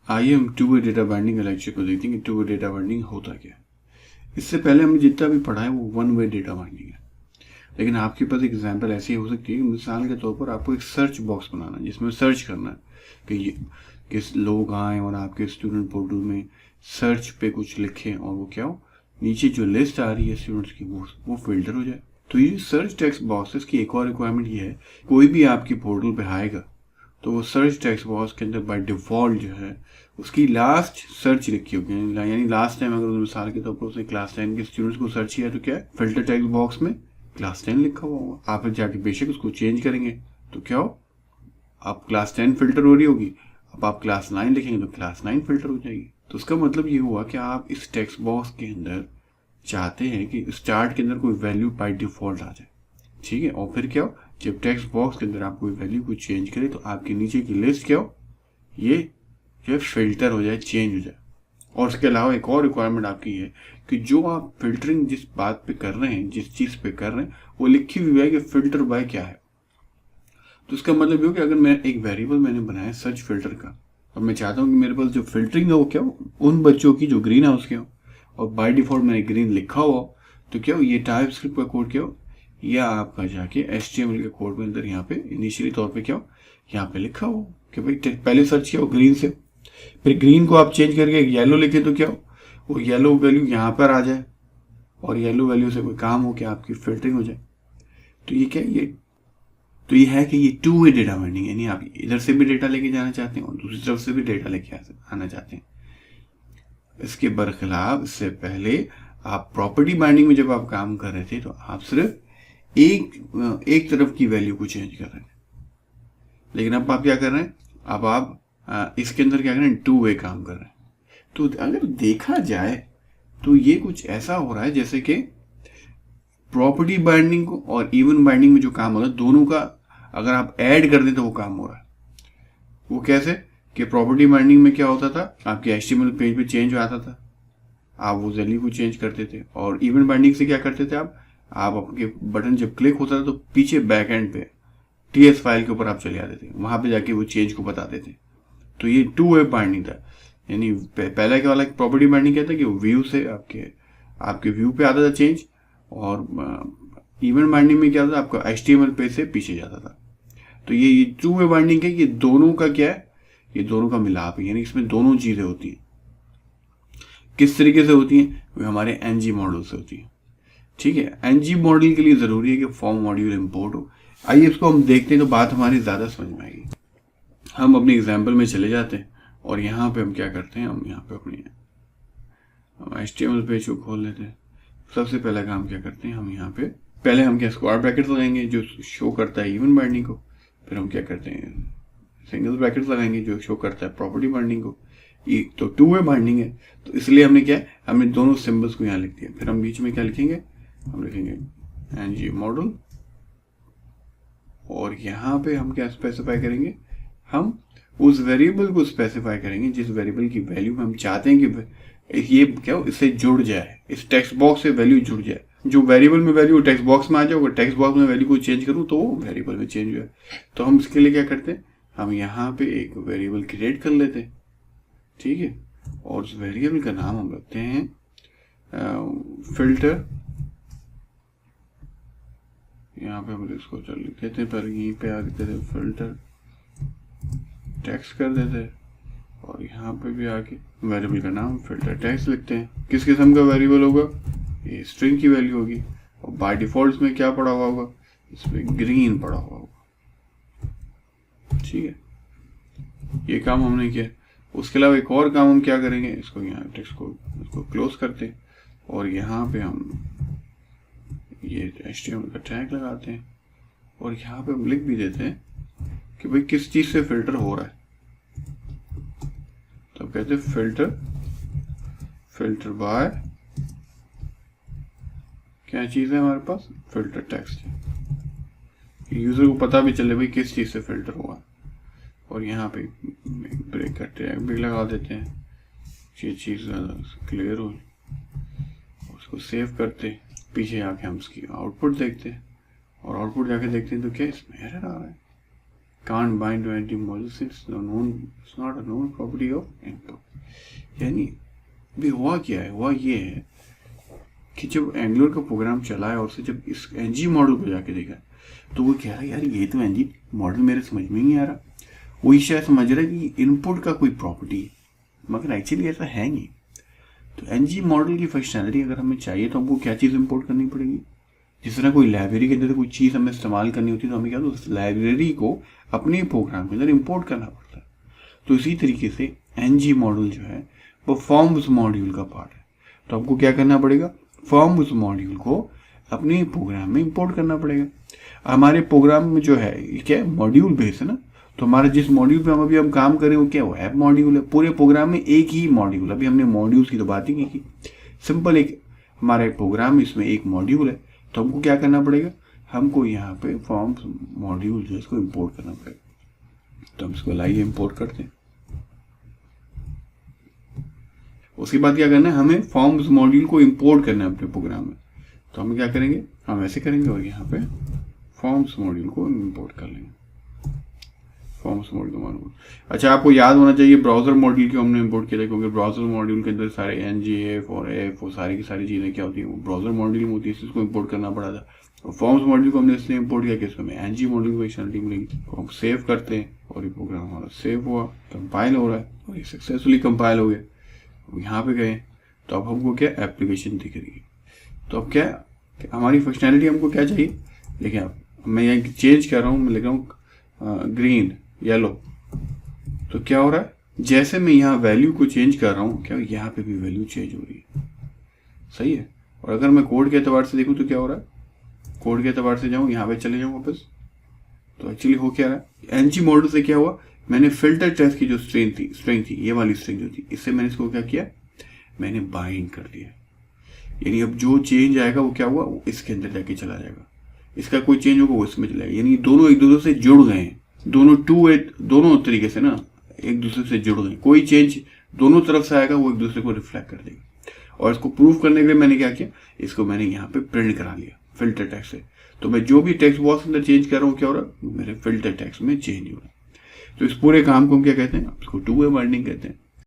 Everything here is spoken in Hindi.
आइए हम टू वे डेटा बाइंडिंग का लेक्चर को देखते हैं कि टू वे डेटा बाइंडिंग होता क्या है। इससे पहले हमने जितना भी पढ़ा है वो वन वे डेटा बाइंडिंग है, लेकिन आपके पास एग्जाम्पल ऐसी हो सकती है कि मिसाल के तौर पर आपको एक सर्च बॉक्स बनाना है जिसमें सर्च करना है कि ये किस लोग आए और आपके स्टूडेंट पोर्टल में सर्च पे कुछ लिखें और वो क्या हो, नीचे जो लिस्ट आ रही है स्टूडेंट्स की वो फिल्टर हो जाए। तो ये सर्च टेक्स्ट बॉक्सेस की एक और रिक्वायरमेंट ये है, कोई भी आपकी पोर्टल पे आएगा तो वो सर्च टेक्स्ट बॉक्स के अंदर बाय डिफॉल्ट जो है उसकी लास्ट सर्च लिखी होगी, यानी लास्ट टाइम अगर मिसाल के तौर पर उसने क्लास 10 के स्टूडेंट्स को सर्च किया तो क्या है, फिल्टर टेक्स्ट बॉक्स में क्लास 10 लिखा हुआ होगा। आप जाके बेशक उसको चेंज करेंगे तो क्या हो, आप क्लास 10 फिल्टर हो रही होगी, अब आप क्लास 9 लिखेंगे तो क्लास 9 फिल्टर हो जाएगी। तो उसका मतलब ये हुआ कि आप इस टेक्स्ट बॉक्स के अंदर चाहते हैं कि स्टार्ट के अंदर कोई वैल्यू बाय डिफॉल्ट आ जाए, ठीक है। और फिर क्या हो, जब टेक्स्ट बॉक्स के अंदर आप कोई वैल्यू को चेंज करें तो आपके नीचे की लिस्ट क्या हो, ये जो है फिल्टर हो जाए, चेंज हो जाए। और उसके अलावा एक और रिक्वायरमेंट आपकी है कि जो आप फिल्टरिंग जिस बात पे कर रहे हैं, जिस चीज़ पे कर रहे हैं, वो लिखी हुई है कि फिल्टर बाय क्या है। तो इसका मतलब ये हो कि अगर मैं एक वेरिएबल मैंने बनाया सर्च फिल्टर का और मैं चाहता हूँ कि मेरे पास जो फिल्टरिंग है वो क्या हो, उन बच्चों की जो ग्रीन हाउस के हो, और बाय डिफॉल्ट मैंने ग्रीन लिखा हुआ हो, तो क्या हो, ये टाइप स्क्रिप्ट का कोड क्या हो, या आपका जाके HTML के कोड में अंदर यहाँ पे इनिशियली तौर पे क्या हो, यहाँ पे लिखा हो कि भाई पहले सर्च किया हो ग्रीन से, फिर ग्रीन को आप चेंज करके येलो लिखे तो क्या हो, वो येलो वैल्यू यहाँ पर आ जाए और येलो वैल्यू से कोई काम हो कि आपकी फिल्टरिंग हो जाए। तो ये क्या है, तो ये है कि ये टू वे डेटा बाइंडिंग, यानी आप इधर से भी डेटा लेके जाना चाहते हैं और दूसरी तरफ से भी डेटा लेके आना चाहते हैं। इसके बरखिलाफ इससे पहले आप प्रॉपर्टी बाइंडिंग में जब आप काम कर रहे थे तो आप सिर्फ एक तरफ की वैल्यू को चेंज कर रहे हैं, लेकिन अब आप क्या कर रहे हैं, अब आप इसके अंदर क्या कर रहे हैं, टू वे काम कर रहे हैं। तो अगर देखा जाए तो ये कुछ ऐसा हो रहा है जैसे कि प्रॉपर्टी बाइंडिंग को और इवन बाइंडिंग में जो काम हो रहा है दोनों का अगर आप ऐड कर दें तो वो काम हो रहा है। वो कैसे कि प्रॉपर्टी बाइंडिंग में क्या होता था, आपके HTML पेज पे चेंज आता था, आप वो वैल्यू को चेंज करते थे, और इवन बाइंडिंग से क्या करते थे आप आपके बटन जब क्लिक होता था तो पीछे बैक एंड पे TS फाइल के ऊपर आप चले आते थे, वहां पे जाके वो चेंज को बताते थे। तो ये टू वे बाइंडिंग था। यानी पहला क्या वाला प्रॉपर्टी बाइंडिंग क्या था कि व्यू से आपके व्यू पे आता था चेंज, और इवन बाइंडिंग में क्या था, आपका HTML पेज से पीछे जाता था। तो ये टू वे बाइंडिंग है, ये दोनों का क्या है, ये दोनों का मिलाप है, यानी इसमें दोनों चीजें होती हैं। किस तरीके से होती हैं, वो हमारे NG मॉडल से होती है, ठीक है। NG मॉडल के लिए जरूरी है कि फॉर्म मॉड्यूल इंपोर्ट हो। आइए इसको हम देखते हैं तो बात हमारी ज्यादा समझ में आएगी। हम अपने एग्जाम्पल में चले जाते हैं और यहाँ पे हम क्या करते हैं, हम यहाँ पे अपनी HTML पेज को खोल लेते हैं। सबसे पहला काम क्या करते हैं, हम यहाँ पे पहले हम क्या स्क्वायर ब्रैकेट लगाएंगे जो शो करता है इवन बाइंडिंग को, फिर हम क्या करते हैं सिंगल ब्रैकेट लगाएंगे जो शो करता है प्रॉपर्टी बाइंडिंग को। ये तो टू वे बाइंडिंग है, तो इसलिए हमने क्या है, हमने दोनों सिंबल्स को यहाँ लिख दिया। फिर हम बीच में क्या लिखेंगे, हम लिखेंगे NG मॉडल, और यहाँ पे हम क्या स्पेसिफाई करेंगे, हम उस वेरिएबल को स्पेसिफाई करेंगे जिस वेरिएबल की वैल्यू में हम चाहते हैं कि ये क्या हो, इससे जुड़ जाए, इस टेक्स्ट बॉक्स से वैल्यू जुड़ जाए। जो वेरिएबल में वैल्यू टेक्स्ट बॉक्स में आ जाए, अगर टेक्स्ट बॉक्स में वैल्यू को चेंज करूँ तो वो वेरिएबल में चेंज हो जाए। तो हम इसके लिए क्या करते हैं, हम यहाँ पे एक वेरिएबल क्रिएट कर लेते हैं, ठीक है, और उस वेरिएबल का नाम हम रखते हैं फिल्टर। यहाँ पे हम इसको चल लिख देते हैं, पर यहीं पे आ देते थे फिल्टर टेक्स्ट कर देते हैं, और यहाँ पे भी आके वेरिएबल का नाम फिल्टर टेक्स्ट लिखते हैं। किस किस्म का वेरिएबल होगा, ये स्ट्रिंग की वैल्यू होगी, और बाय डिफॉल्ट में क्या पड़ा हुआ होगा, इसमें ग्रीन पड़ा हुआ होगा, ठीक है। ये काम हमने किया। उसके अलावा एक और काम हम क्या करेंगे, इसको यहाँ टेक्स्ट को इसको क्लोज करते हैं और यहाँ पे हम ये HTML का टैग लगाते हैं, और यहाँ पे हम लिख भी देते हैं कि भाई किस चीज से फिल्टर हो रहा है। तो कहते हैं फिल्टर बाय क्या चीज है हमारे पास, फिल्टर टेक्स्ट है, यूजर को पता भी चले भाई किस चीज से फिल्टर हुआ। और यहाँ पे ब्रेक का टैग भी लगा देते हैं, ये चीज क्लियर हो। उसको सेव करते, पीछे आके हम उसकी आउटपुट देखते हैं, और आउटपुट जाके देखते हैं तो क्या इसमें एरर आ रहा है, can't bind to NG module since it's not a known property of input. यानी भी हुआ क्या है, हुआ ये है कि जब एंगुलर का प्रोग्राम चला है और से जब इस एनजी मॉडल को जाके देखा तो वो कह रहा है यार ये तो एनजी मॉडल मेरे समझ में नहीं आ रहा। वो शायद समझ रहा है कि इनपुट का कोई प्रॉपर्टी है, मगर एक्चुअली ऐसा है नहीं। तो एनजी मॉडल की फंक्शनैलिटी अगर हमें चाहिए तो हमको क्या चीज़ इंपोर्ट करनी पड़ेगी। जिस तरह कोई लाइब्रेरी के अंदर कोई चीज़ हमें इस्तेमाल करनी होती है तो हमें क्या उस लाइब्रेरी को अपने प्रोग्राम के अंदर इंपोर्ट करना पड़ता है। तो इसी तरीके से एनजी मॉडल जो है वो फॉर्म्स मॉड्यूल का पार्ट है। तो हमको क्या करना पड़ेगा, फॉर्म्स मॉड्यूल को अपने प्रोग्राम में इंपोर्ट करना पड़ेगा। हमारे प्रोग्राम में जो है ये क्या है, मॉड्यूल बेस है ना। तो हमारे जिस मॉड्यूल पे हम अभी हम काम करें वो क्या, वो ऐप मॉड्यूल है। पूरे प्रोग्राम में एक ही मॉड्यूल, अभी हमने मॉड्यूल्स की तो बात ही नहीं की, सिंपल एक हमारे प्रोग्राम इसमें एक मॉड्यूल है। तो हमको क्या करना पड़ेगा, हमको यहाँ पे फॉर्म्स मॉड्यूल जो है इसको इम्पोर्ट करना पड़ेगा। तो हम इसको लाइए इम्पोर्ट करते हैं। उसके बाद क्या करना है, हमें फॉर्म्स मॉड्यूल को इंपोर्ट करना है अपने प्रोग्राम में। तो हम क्या करेंगे, हम ऐसे करेंगे और यहाँ पे फॉर्म्स मॉड्यूल को इंपोर्ट कर लेंगे। फॉर्म्स मॉड्यूल, अच्छा आपको याद होना चाहिए ब्राउजर मॉड्यूल क्यों हमने इंपोर्ट किया, क्योंकि ब्राउजर मॉड्यूल के अंदर सारे NGF और F और सारी की सारी चीज़ें क्या होती है वो ब्राउजर मॉड्यूल में होती है, इसको इंपोर्ट करना पड़ा था। और फॉर्म्स मॉड्यूल को हमने इसलिए इंपोर्ट किया कि इसमें NG मॉड्यूल की फंक्शनलिटी मिलेगी। तो हम सेव करते हैं और ये प्रोग्राम हमारा सेव हुआ, कंपाइल हो रहा है और ये सक्सेसफुली कंपाइल हो गया। यहाँ पे गए तो अब हमको क्या एप्लीकेशन दिख रही है। तो अब क्या हमारी फंक्शनैलिटी हमको क्या चाहिए, देखिए आप मैं यहाँ चेंज कर रहा हूँ, मैं लिख रहा हूँ ग्रीन येलो। तो क्या हो रहा है, जैसे मैं यहाँ वैल्यू को चेंज कर रहा हूँ क्या यहाँ पे भी वैल्यू चेंज हो रही है, सही है। और अगर मैं कोड के एतबार से देखूँ तो क्या हो रहा है, कोड के एतबार से जाऊँ यहाँ पे चले जाऊँ वापस, तो एक्चुअली हो क्या रहा है, एनजी मॉडल से क्या हुआ, मैंने फिल्टर टेस्ट की जो स्ट्रिंग थी ये वाली स्ट्रिंग जो थी, इससे मैंने इसको क्या किया, मैंने बाइंड कर दिया। यानी अब जो चेंज आएगा वो क्या हुआ, वो इसके अंदर जाके चला जाएगा, इसका कोई चेंज होगा वो इसमें चला जाएगा। यानी दोनों एक दूसरे से जुड़ गए हैं, दोनों तरीके से ना एक दूसरे से जुड़ गए। कोई चेंज दोनों तरफ से आएगा वो एक दूसरे को रिफ्लेक्ट कर देगा। और इसको प्रूफ करने के लिए मैंने क्या किया, इसको मैंने यहाँ पे प्रिंट करा लिया फिल्टर टेक्स्ट से। तो मैं जो भी टेक्स्ट बॉक्स अंदर चेंज कर रहा हूँ क्या हो रहा है, मेरे फिल्टर टेक्स्ट में चेंज हो रहा है। तो इस पूरे काम को हम क्या कहते हैं, इसको टू वे बाइंडिंग कहते हैं।